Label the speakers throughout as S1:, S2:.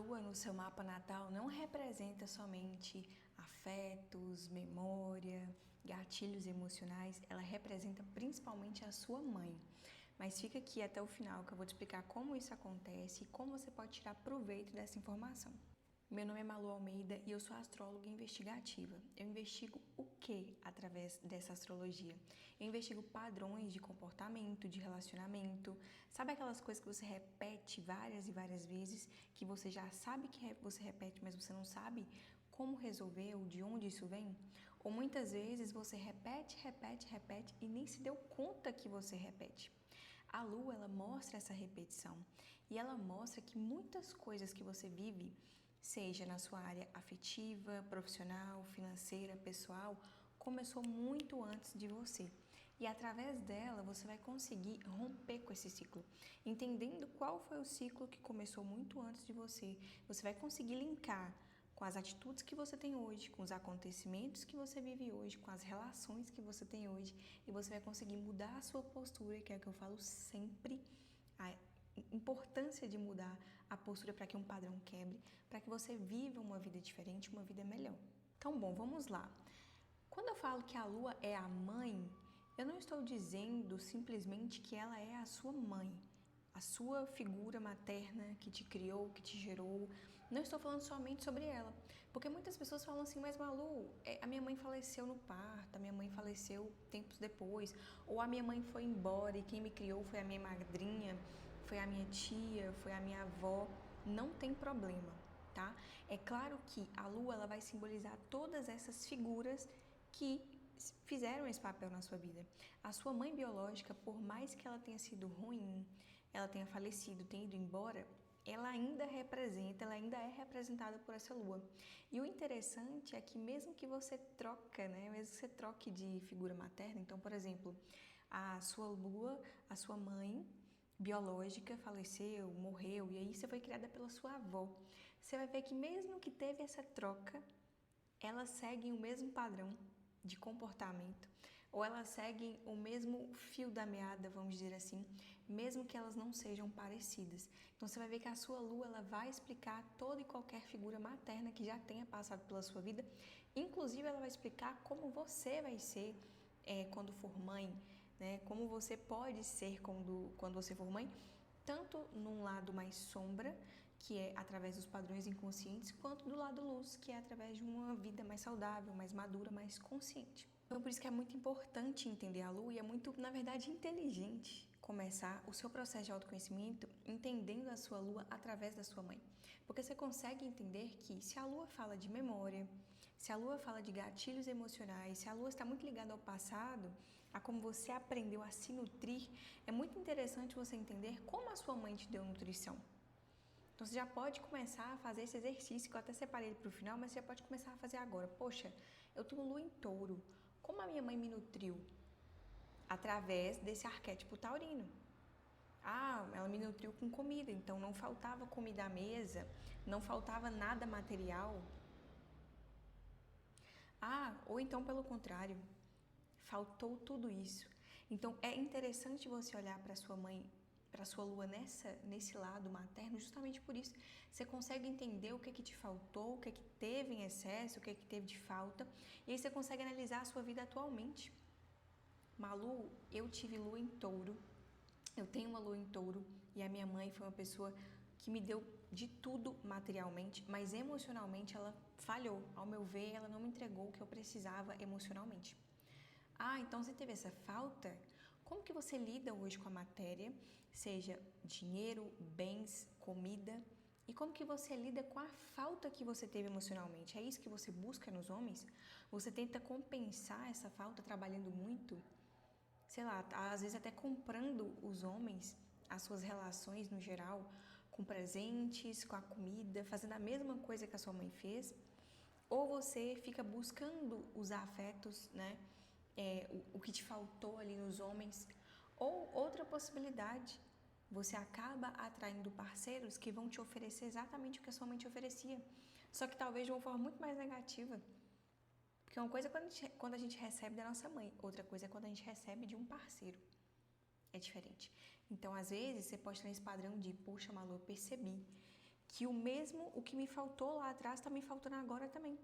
S1: lua no seu mapa natal não representa somente afetos, memória, gatilhos emocionais, ela representa principalmente a sua mãe. Mas fica aqui até o final que eu vou te explicar como isso acontece e como você pode tirar proveito dessa informação. Meu nome é Malu Almeida e eu sou astróloga investigativa. Eu investigo o que através dessa astrologia? Eu investigo padrões de comportamento, de relacionamento. Sabe aquelas coisas que você repete várias e várias vezes, que você já sabe que você repete, mas você não sabe como resolver ou de onde isso vem? Ou muitas vezes você repete e nem se deu conta que você repete. A lua, ela mostra essa repetição e ela mostra que muitas coisas que você vive, seja na sua área afetiva, profissional, financeira, pessoal, começou muito antes de você. E através dela você vai conseguir romper com esse ciclo. Entendendo qual foi o ciclo que começou muito antes de você, você vai conseguir linkar com as atitudes que você tem hoje, com os acontecimentos que você vive hoje, com as relações que você tem hoje, e você vai conseguir mudar a sua postura, que é o que eu falo sempre, a importância de mudar a postura para que um padrão quebre, para que você viva uma vida diferente, uma vida melhor. Então, bom, vamos lá. Quando eu falo que a lua é a mãe, eu não estou dizendo simplesmente que ela é a sua mãe, a sua figura materna que te criou, que te gerou. Não estou falando somente sobre ela, porque muitas pessoas falam assim, mas Malu, a minha mãe faleceu no parto, a minha mãe faleceu tempos depois, ou a minha mãe foi embora e quem me criou foi a minha madrinha, foi a minha tia, foi a minha avó. Não tem problema, tá? É claro que a lua, ela vai simbolizar todas essas figuras que fizeram esse papel na sua vida. A sua mãe biológica, por mais que ela tenha sido ruim, ela tenha falecido, tenha ido embora, ela ainda representa, ela ainda é representada por essa lua. E o interessante é que mesmo que você troca, né, mesmo que você troque de figura materna, então, por exemplo, a sua lua, a sua mãe biológica faleceu, morreu, e aí você foi criada pela sua avó. Você vai ver que mesmo que teve essa troca, elas seguem o mesmo padrão de comportamento, ou elas seguem o mesmo fio da meada, vamos dizer assim, mesmo que elas não sejam parecidas. Então você vai ver que a sua lua, ela vai explicar toda e qualquer figura materna que já tenha passado pela sua vida, inclusive ela vai explicar como você vai ser quando for mãe, né? Como você pode ser quando você for mãe, tanto num lado mais sombra, que é através dos padrões inconscientes, quanto do lado luz, que é através de uma vida mais saudável, mais madura, mais consciente. Então, por isso que é muito importante entender a lua e é muito, na verdade, inteligente começar o seu processo de autoconhecimento entendendo a sua lua através da sua mãe. Porque você consegue entender que se a lua fala de memória, se a lua fala de gatilhos emocionais, se a lua está muito ligada ao passado, a como você aprendeu a se nutrir, é muito interessante você entender como a sua mãe te deu nutrição. Então você já pode começar a fazer esse exercício, que eu até separei ele para o final, mas você já pode começar a fazer agora. Poxa, eu tenho lua em touro, como a minha mãe me nutriu? Através desse arquétipo taurino. Ah, ela me nutriu com comida, então não faltava comida à mesa, não faltava nada material. Ah, ou então pelo contrário, faltou tudo isso. Então é interessante você olhar para sua mãe, para sua lua nesse lado materno, justamente por isso. Você consegue entender o que te faltou, o que teve em excesso, o que teve de falta, e aí você consegue analisar a sua vida atualmente. Malu, eu tive lua em touro, eu tenho uma lua em touro e a minha mãe foi uma pessoa que me deu de tudo materialmente, mas emocionalmente ela falhou. Ao meu ver, ela não me entregou o que eu precisava emocionalmente. Ah, então você teve essa falta? Como que você lida hoje com a matéria, seja dinheiro, bens, comida? E como que você lida com a falta que você teve emocionalmente? É isso que você busca nos homens? Você tenta compensar essa falta trabalhando muito? Sei lá, às vezes até comprando os homens, as suas relações no geral, com presentes, com a comida, fazendo a mesma coisa que a sua mãe fez? Ou você fica buscando os afetos, né? O que te faltou ali nos homens. Ou outra possibilidade, você acaba atraindo parceiros que vão te oferecer exatamente o que a sua mãe te oferecia, só que talvez de uma forma muito mais negativa. Porque uma coisa é quando a gente recebe da nossa mãe, outra coisa é quando a gente recebe de um parceiro. É diferente. Então, às vezes, você pode ter esse padrão de, poxa, Malu, eu percebi que o que me faltou lá atrás está me faltando agora também.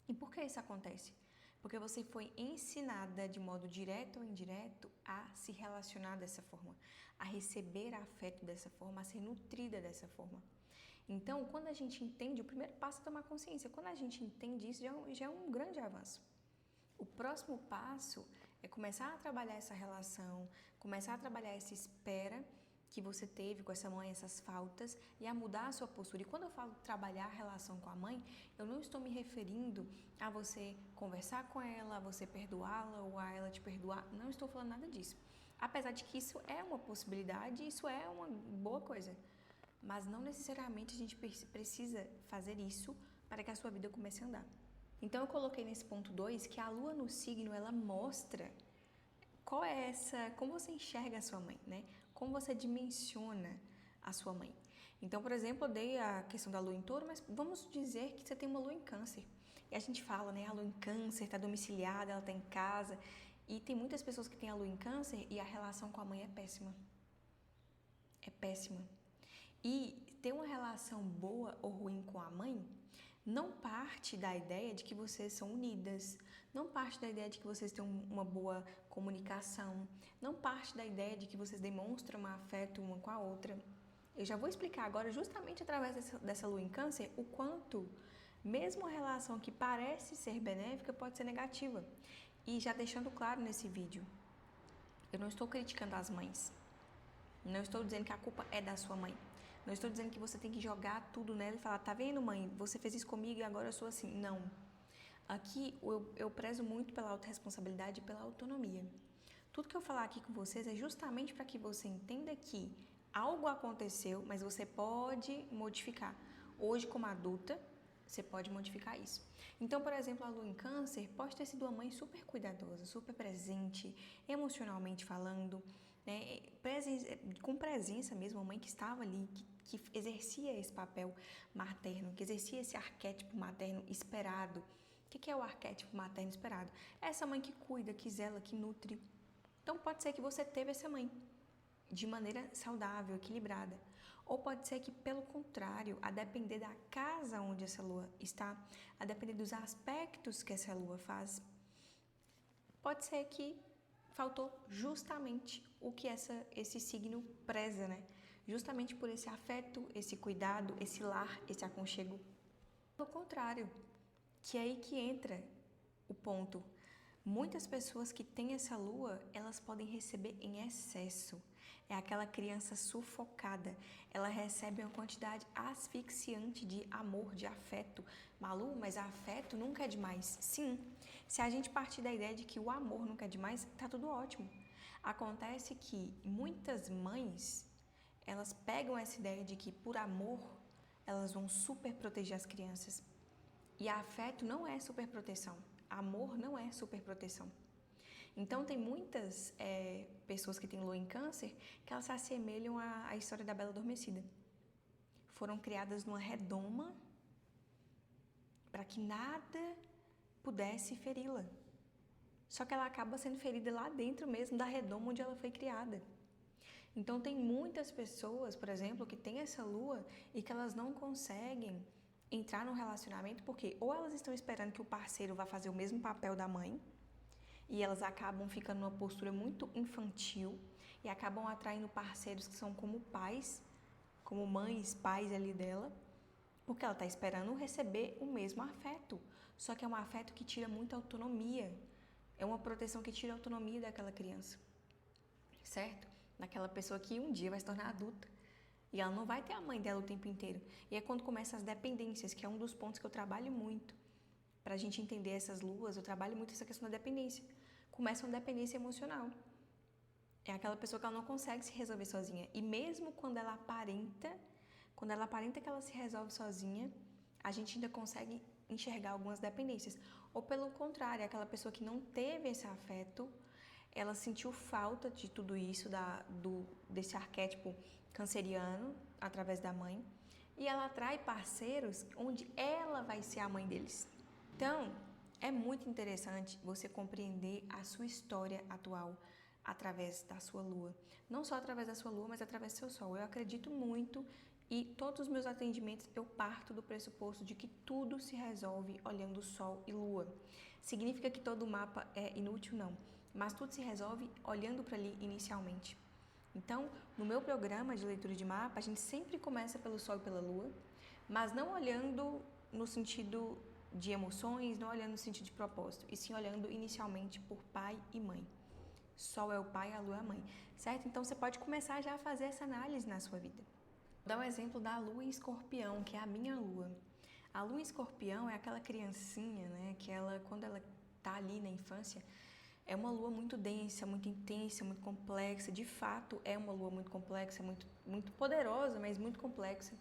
S1: E por que isso acontece? Porque você foi ensinada de modo direto ou indireto a se relacionar dessa forma, a receber afeto dessa forma, a ser nutrida dessa forma. Então, quando a gente entende, o primeiro passo é tomar consciência. Quando a gente entende isso, já é um grande avanço. O próximo passo é começar a trabalhar essa relação, começar a trabalhar essa espera que você teve com essa mãe, essas faltas, e a mudar a sua postura. E quando eu falo trabalhar a relação com a mãe, eu não estou me referindo a você conversar com ela, a você perdoá-la ou a ela te perdoar. Não estou falando nada disso. Apesar de que isso é uma possibilidade, isso é uma boa coisa. Mas não necessariamente a gente precisa fazer isso para que a sua vida comece a andar. Então eu coloquei nesse ponto 2 que a lua no signo, ela mostra qual é como você enxerga a sua mãe, né? Como você dimensiona a sua mãe. Então, por exemplo, eu dei a questão da lua em touro, mas vamos dizer que você tem uma lua em câncer. E a gente fala, né? A lua em câncer está domiciliada, ela está em casa. E tem muitas pessoas que têm a lua em câncer e a relação com a mãe é péssima. É péssima. E ter uma relação boa ou ruim com a mãe não parte da ideia de que vocês são unidas, não parte da ideia de que vocês têm uma boa comunicação, não parte da ideia de que vocês demonstram um afeto uma com a outra. Eu já vou explicar agora, justamente através dessa lua em câncer, o quanto, mesmo a relação que parece ser benéfica, pode ser negativa. E já deixando claro nesse vídeo, eu não estou criticando as mães, não estou dizendo que a culpa é da sua mãe. Não estou dizendo que você tem que jogar tudo nela e falar, tá vendo, mãe? Você fez isso comigo e agora eu sou assim. Não. Aqui eu prezo muito pela autorresponsabilidade e pela autonomia. Tudo que eu falar aqui com vocês é justamente para que você entenda que algo aconteceu, mas você pode modificar. Hoje, como adulta, você pode modificar isso. Então, por exemplo, a lua em câncer pode ter sido uma mãe super cuidadosa, super presente, emocionalmente falando, né? Com presença mesmo, uma mãe que estava ali, que exercia esse papel materno, que exercia esse arquétipo materno esperado. O que é o arquétipo materno esperado? É essa mãe que cuida, que zela, que nutre. Então pode ser que você teve essa mãe de maneira saudável, equilibrada. Ou pode ser que, pelo contrário, a depender da casa onde essa lua está, a depender dos aspectos que essa lua faz, pode ser que faltou justamente o que esse signo preza, né? Justamente por esse afeto, esse cuidado, esse lar, esse aconchego. Pelo contrário, que é aí que entra o ponto. Muitas pessoas que têm essa lua, elas podem receber em excesso. É aquela criança sufocada. Ela recebe uma quantidade asfixiante de amor, de afeto. Malu, mas afeto nunca é demais. Sim, se a gente partir da ideia de que o amor nunca é demais, tá tudo ótimo. Acontece que muitas mães, elas pegam essa ideia de que por amor, elas vão super proteger as crianças. E afeto não é super proteção. Amor não é super proteção. Então, tem muitas pessoas que têm lua em câncer que elas se assemelham à história da Bela Adormecida. Foram criadas numa redoma para que nada pudesse feri-la. Só que ela acaba sendo ferida lá dentro mesmo da redoma onde ela foi criada. Então, tem muitas pessoas, por exemplo, que têm essa lua e que elas não conseguem entrar num relacionamento porque ou elas estão esperando que o parceiro vá fazer o mesmo papel da mãe e elas acabam ficando numa postura muito infantil e acabam atraindo parceiros que são como pais, como mães, pais ali dela, porque ela está esperando receber o mesmo afeto, só que é um afeto que tira muita autonomia, é uma proteção que tira a autonomia daquela criança, certo? Daquela pessoa que um dia vai se tornar adulta. E ela não vai ter a mãe dela o tempo inteiro. E é quando começam as dependências, que é um dos pontos que eu trabalho muito. Para a gente entender essas luas, eu trabalho muito essa questão da dependência. Começa uma dependência emocional. É aquela pessoa que ela não consegue se resolver sozinha. E mesmo quando ela aparenta que ela se resolve sozinha, a gente ainda consegue enxergar algumas dependências. Ou pelo contrário, é aquela pessoa que não teve esse afeto, ela sentiu falta de tudo isso, desse arquétipo canceriano, através da mãe, e ela atrai parceiros onde ela vai ser a mãe deles. Então, é muito interessante você compreender a sua história atual através da sua lua. Não só através da sua lua, mas através do seu sol. Eu acredito muito E todos os meus atendimentos eu parto do pressuposto de que tudo se resolve olhando Sol e Lua. Significa que todo mapa é inútil? Não. Mas tudo se resolve olhando para ali inicialmente. Então, no meu programa de leitura de mapa, a gente sempre começa pelo Sol e pela Lua, mas não olhando no sentido de emoções, não olhando no sentido de propósito, e sim olhando inicialmente por pai e mãe. Sol é o pai, a lua é a mãe, certo? Então, você pode começar já a fazer essa análise na sua vida. Vou dar um exemplo da lua em escorpião, que é a minha lua. A lua em escorpião é aquela criancinha, né, que ela, quando ela tá ali na infância, é uma lua muito densa, muito intensa, muito complexa. De fato, é uma lua muito complexa, muito poderosa, mas muito complexa.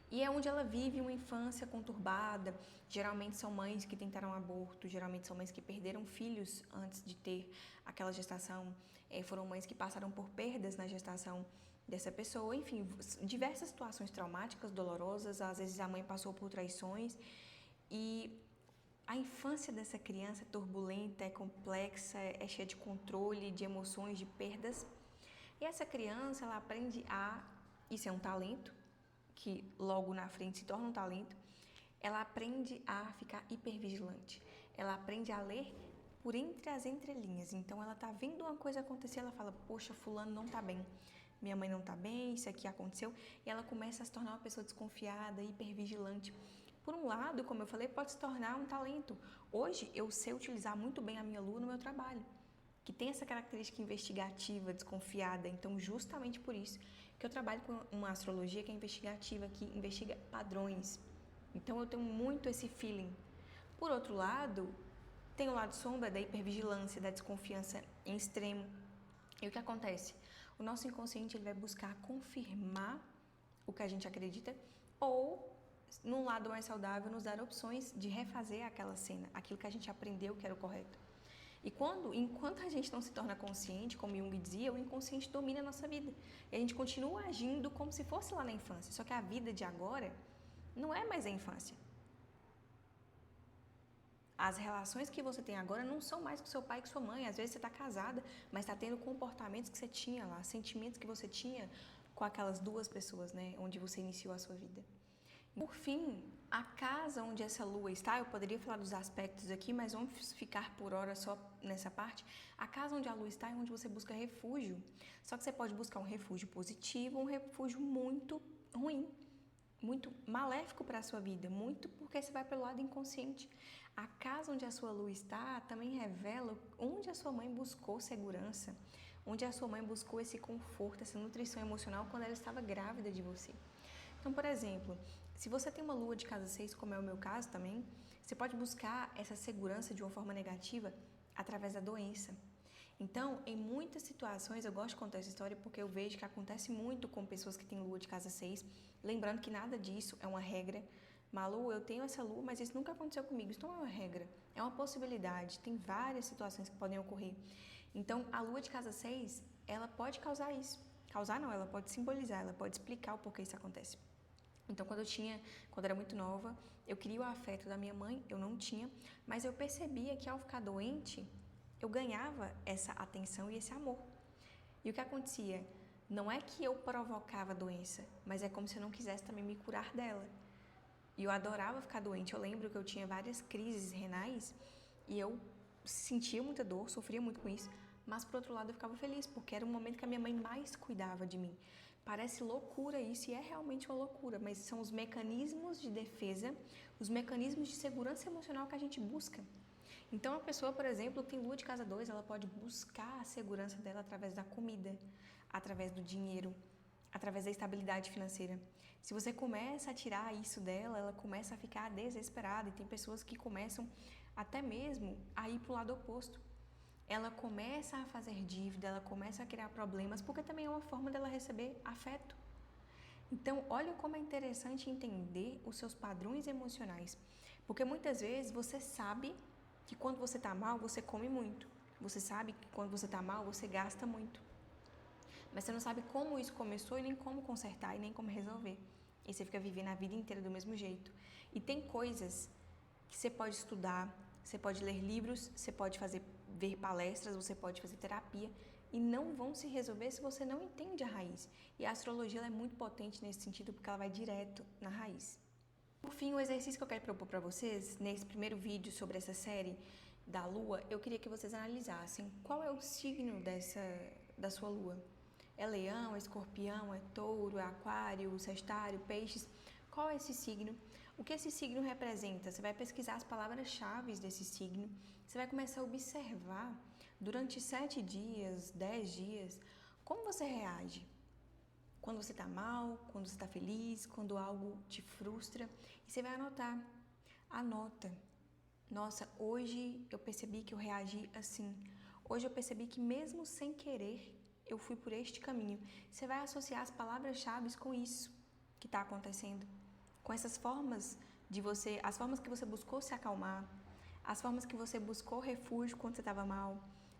S1: E é onde ela vive uma infância conturbada. Geralmente são mães que tentaram aborto, geralmente são mães que perderam filhos antes de ter aquela gestação. Foram mães que passaram por perdas na gestação dessa pessoa. Enfim, diversas situações traumáticas, dolorosas. Às vezes a mãe passou por traições. E a infância dessa criança é turbulenta, é complexa, é cheia de controle, de emoções, de perdas. E essa criança, ela aprende a... Isso é um talento, que logo na frente se torna um talento. Ela aprende a ficar hipervigilante. Ela aprende a ler por entre as entrelinhas. Então, ela tá vendo uma coisa acontecer, ela fala, poxa, fulano não tá bem. Minha mãe não tá bem, isso aqui aconteceu. E ela começa a se tornar uma pessoa desconfiada, hipervigilante. Por um lado, como eu falei, pode se tornar um talento. Hoje, eu sei utilizar muito bem a minha lua no meu trabalho, que tem essa característica investigativa, desconfiada. Então, justamente por isso que eu trabalho com uma astrologia que é investigativa, que investiga padrões. Então, eu tenho muito esse feeling. Por outro lado, tem o lado sombra da hipervigilância, da desconfiança em extremo. E o que acontece? O nosso inconsciente ele vai buscar confirmar o que a gente acredita ou, num lado mais saudável, nos dar opções de refazer aquela cena, aquilo que a gente aprendeu que era o correto. E enquanto a gente não se torna consciente, como Jung dizia, o inconsciente domina a nossa vida. E a gente continua agindo como se fosse lá na infância. Só que a vida de agora não é mais a infância. As relações que você tem agora não são mais com seu pai e com sua mãe. Às vezes você está casada, mas está tendo comportamentos que você tinha lá, sentimentos que você tinha com aquelas duas pessoas, né? Onde você iniciou a sua vida. Por fim, a casa onde essa lua está, eu poderia falar dos aspectos aqui, mas vamos ficar por hora só nessa parte. A casa onde a lua está é onde você busca refúgio. Só que você pode buscar um refúgio positivo ou um refúgio muito ruim, muito maléfico para a sua vida, muito porque você vai pelo lado inconsciente. A casa onde a sua lua está também revela onde a sua mãe buscou segurança, onde a sua mãe buscou esse conforto, essa nutrição emocional quando ela estava grávida de você. Então, por exemplo, se você tem uma lua de casa 6, como é o meu caso também, você pode buscar essa segurança de uma forma negativa através da doença. Então, em muitas situações, eu gosto de contar essa história porque eu vejo que acontece muito com pessoas que têm lua de casa 6, lembrando que nada disso é uma regra. Malu, eu tenho essa lua, mas isso nunca aconteceu comigo. Isso não é uma regra, é uma possibilidade. Tem várias situações que podem ocorrer. Então, a lua de casa 6, ela pode causar isso. Causar não, ela pode simbolizar, ela pode explicar o porquê isso acontece. Então, quando eu era muito nova, eu queria o afeto da minha mãe, eu não tinha, mas eu percebia que ao ficar doente, eu ganhava essa atenção e esse amor. E o que acontecia? Não é que eu provocava a doença, mas é como se eu não quisesse também me curar dela. E eu adorava ficar doente. Eu lembro que eu tinha várias crises renais e eu sentia muita dor, sofria muito com isso, mas por outro lado eu ficava feliz, porque era o momento que a minha mãe mais cuidava de mim. Parece loucura isso, e é realmente uma loucura, mas são os mecanismos de defesa, os mecanismos de segurança emocional que a gente busca. Então, a pessoa, por exemplo, que tem lua de casa 2, ela pode buscar a segurança dela através da comida, através do dinheiro, através da estabilidade financeira. Se você começa a tirar isso dela, ela começa a ficar desesperada, e tem pessoas que começam até mesmo a ir para o lado oposto. Ela começa a fazer dívida, ela começa a criar problemas, porque também é uma forma dela receber afeto. Então, olha como é interessante entender os seus padrões emocionais, porque muitas vezes você sabe que quando você está mal, você come muito. Você sabe que quando você está mal, você gasta muito. Mas você não sabe como isso começou e nem como consertar e nem como resolver. E você fica vivendo a vida inteira do mesmo jeito. E tem coisas que você pode estudar, você pode ler livros, você pode ver palestras, você pode fazer terapia e não vão se resolver se você não entende a raiz. E a astrologia ela é muito potente nesse sentido porque ela vai direto na raiz. Por fim, o exercício que eu quero propor para vocês, nesse primeiro vídeo sobre essa série da Lua, eu queria que vocês analisassem qual é o signo da sua Lua. É Leão, é Escorpião, é Touro, é Aquário, Sagitário, Peixes? Qual é esse signo? O que esse signo representa? Você vai pesquisar as palavras-chave desse signo, você vai começar a observar durante 7 dias, 10 dias, como você reage. Quando você está mal, quando você está feliz, quando algo te frustra. E você vai anotar. Anota. Nossa, hoje eu percebi que eu reagi assim. Hoje eu percebi que mesmo sem querer, eu fui por este caminho. Você vai associar as palavras-chave com isso que está acontecendo. Com essas formas as formas que você buscou se acalmar, as formas que você buscou refúgio quando você estava mal,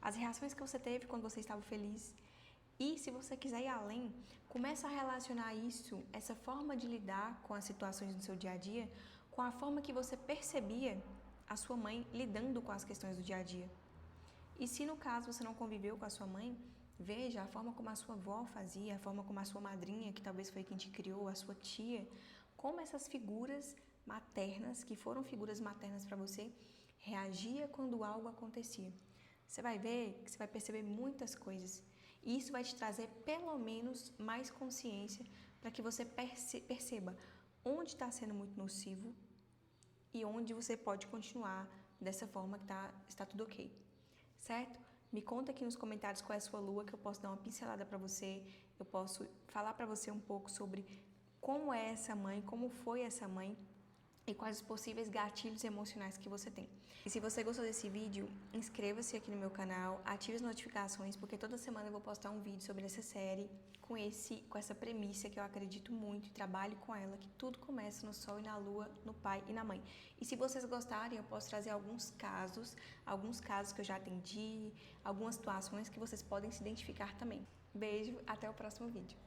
S1: as reações que você teve quando você estava feliz. E se você quiser ir além, começa a relacionar isso, essa forma de lidar com as situações do seu dia a dia, com a forma que você percebia a sua mãe lidando com as questões do dia a dia. E se no caso você não conviveu com a sua mãe, veja a forma como a sua avó fazia, a forma como a sua madrinha, que talvez foi quem te criou, a sua tia, como essas figuras maternas, que foram figuras maternas para você, reagia quando algo acontecia. Você vai ver que você vai perceber muitas coisas. E isso vai te trazer pelo menos mais consciência para que você perceba onde está sendo muito nocivo e onde você pode continuar dessa forma que está tudo ok, certo? Me conta aqui nos comentários qual é a sua lua, que eu posso dar uma pincelada para você, eu posso falar para você um pouco sobre como é essa mãe, como foi essa mãe e quais os possíveis gatilhos emocionais que você tem. E se você gostou desse vídeo, inscreva-se aqui no meu canal, ative as notificações, porque toda semana eu vou postar um vídeo sobre essa série com essa premissa que eu acredito muito e trabalho com ela, que tudo começa no Sol e na Lua, no Pai e na Mãe. E se vocês gostarem, eu posso trazer alguns casos que eu já atendi, algumas situações que vocês podem se identificar também. Beijo, até o próximo vídeo.